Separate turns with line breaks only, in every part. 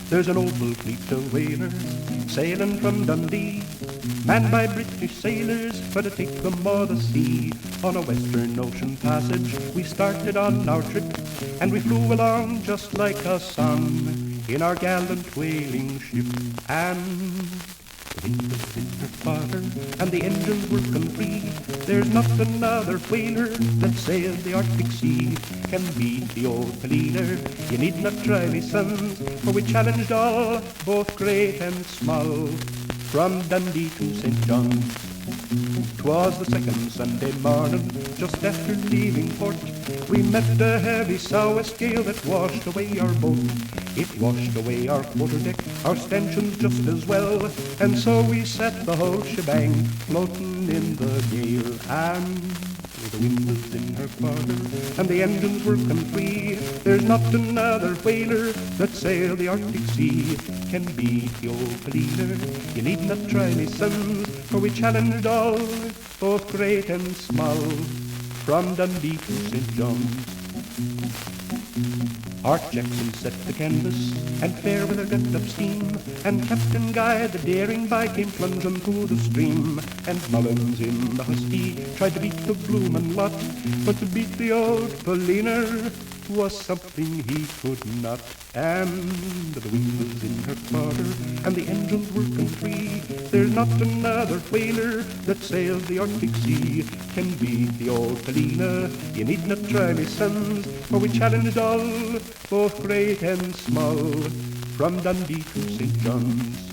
There's an Opal fleet of whalers sailing from Dundee, manned by British sailors for to take them o'er the sea. On a western ocean passage we started on our trip, and we flew along just like a sun in our gallant whaling ship. And the wind was in her quarter and the engines working free. There's not another whaler that sailed the Arctic Sea can beat the old Polina. You need not try, me sons, for we challenged all, both great and small, from Dundee to St. John's. 'Twas the second Sunday morning, just after leaving port, we met a heavy sou'west gale that washed away our boat. It washed away our quarterdeck, our stanchions just as well, and so we sat the whole shebang, floating in the gale. And the wind was in her quarter and the engines working free. There's not another whaler that sailed the Arctic Sea can beat the old Polina. You need not try, me sons, for we challenged all, both great and small, from Dundee to St. John's. Art Jackson set the canvas, and fair weather got up steam, and Captain Guy, the daring by, came plunging through the stream, and Mullins in the Husky tried to beat the bloomin' lot, but to beat the old Polina was something he could not. And the wind was in her quarter and the engines working free. There's not another whaler that sails the Arctic Sea can beat the old Polina. You need not try, me sons, for we challenged all, both great and small, from Dundee to St. John's.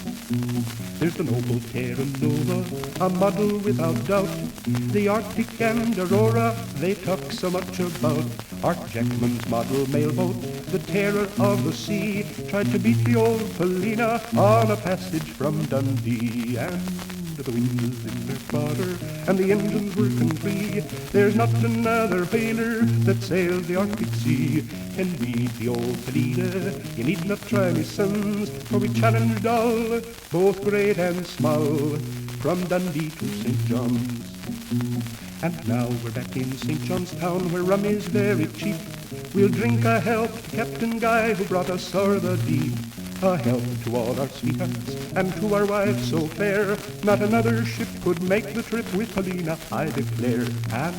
There's the noble Terra Nova, a model without doubt, the Arctic and Aurora they talk so much about. Art Jackman's model mailboat, the terror of the sea, tried to beat the old Polina on a passage from Dundee. And the wind was in her quarter and the engines working free. There's not another whaler that sails the Arctic Sea can beat the old Polina. You need not try, me sons, for we challenged all, both great and small, from Dundee to St. John's. And now we're back in St. John's Town, where rum is very cheap. We'll drink a health to Captain Guy, who brought us o'er the deep. A health to all our sweethearts and to our wives so fair. Not another ship could make the trip with Polina, I declare. And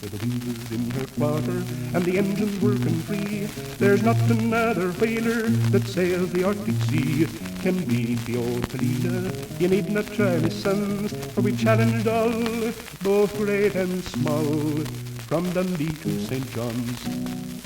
the wind was in her quarter and the engines working free. There's not another whaler that sails the Arctic Sea can beat the old Polina. You need not try, me sons, for we challenged all, both great and small, from Dundee to St. John's.